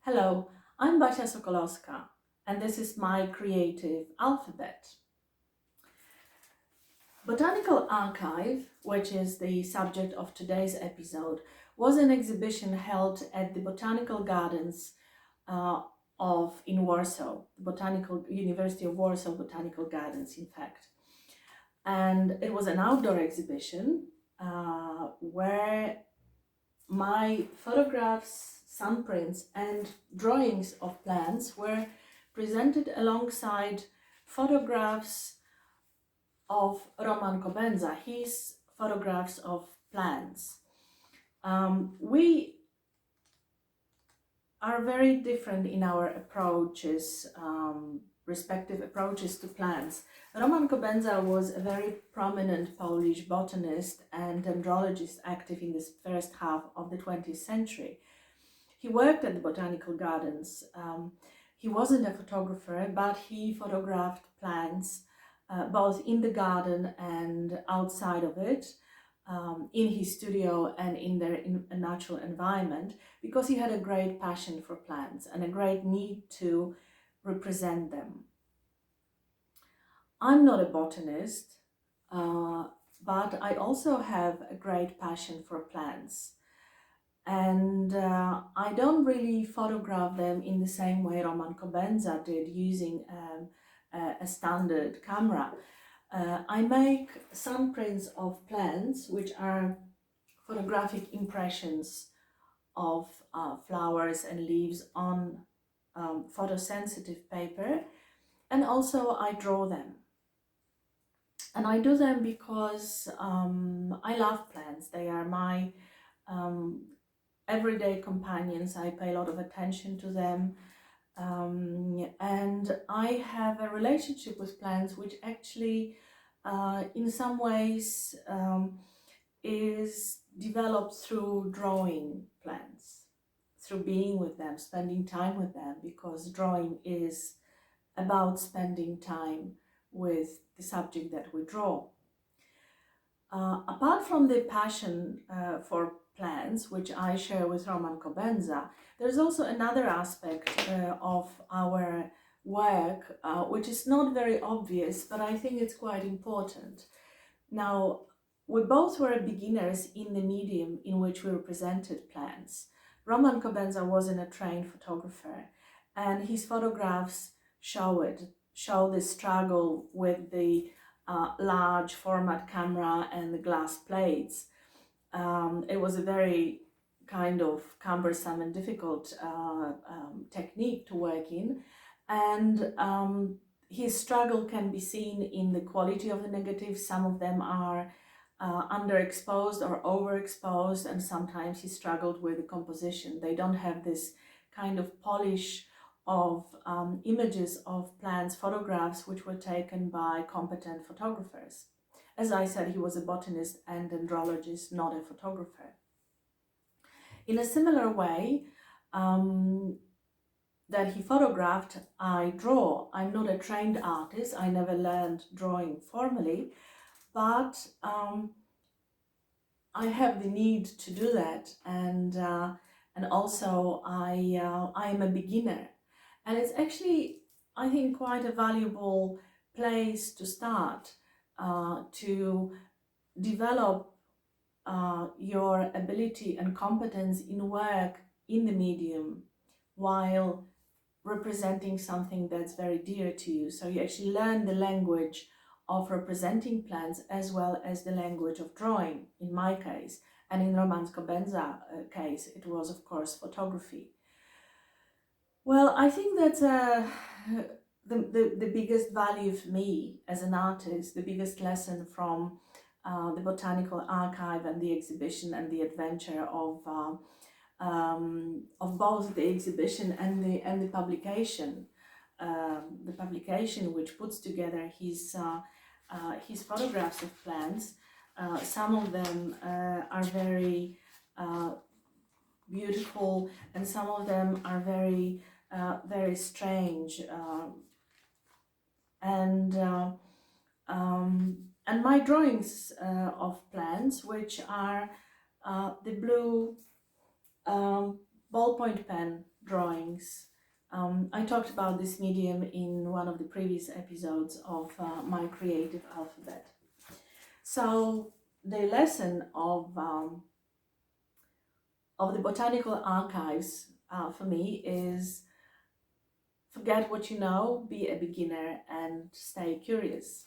Hello, I'm Basia Sokolowska, and this is my creative alphabet. Botanical Archive, which is the subject of today's episode, was an exhibition held at the Botanical Gardens in Warsaw, the Botanical University of Warsaw Botanical Gardens, in fact. And it was an outdoor exhibition where my photographs, thumbprints, and drawings of plants were presented alongside photographs of Roman Kobenza, his photographs of plants. We are very different in our approaches, respective approaches to plants. Roman Kobenza was a very prominent Polish botanist and dendrologist active in the first half of the 20th century. He worked at the Botanical Gardens. He wasn't a photographer, but he photographed plants both in the garden and outside of it, in his studio and in a natural environment, because he had a great passion for plants and a great need to represent them. I'm not a botanist, but I also have a great passion for plants. And I don't really photograph them in the same way Roman Kobenza did, using a standard camera. I make thumbprints of plants, which are photographic impressions of flowers and leaves on photosensitive paper, and also I draw them. And I do them because I love plants. They are my everyday companions. I pay a lot of attention to them, and I have a relationship with plants which actually in some ways is developed through drawing plants, through being with them, spending time with them, because drawing is about spending time with the subject that we draw. Apart from the passion for plants, which I share with Roman Kobenza, there's also another aspect of our work, which is not very obvious, but I think it's quite important. Now, we both were beginners in the medium in which we represented plants. Roman Kobenza wasn't a trained photographer, and his photographs show the struggle with the large format camera and the glass plates. It was a very kind of cumbersome and difficult technique to work in, and his struggle can be seen in the quality of the negatives. Some of them are underexposed or overexposed, and sometimes he struggled with the composition. They don't have this kind of polish of images of plants, photographs which were taken by competent photographers. As I said, he was a botanist and dendrologist, not a photographer. In a similar way that he photographed, I draw. I'm not a trained artist. I never learned drawing formally, but I have the need to do that, and also I am a beginner, and it's actually, I think, quite a valuable place to start to develop your ability and competence in work in the medium while representing something that's very dear to you. So you actually learn the language of representing plants as well as the language of drawing, in my case. And in Roman Kobenza's case, it was, of course, photography. Well, I think that's the biggest value for me as an artist, the biggest lesson from the Botanical Archive and the exhibition and the adventure of both the exhibition and the publication. The publication which puts together his photographs of plants. Some of them are very beautiful, and some of them are very very strange. And my drawings of plants, which are the blue ballpoint pen, drawings. I talked about this medium in one of the previous episodes of my creative alphabet. So the lesson of the botanical archives for me is forget what you know, be a beginner, and stay curious.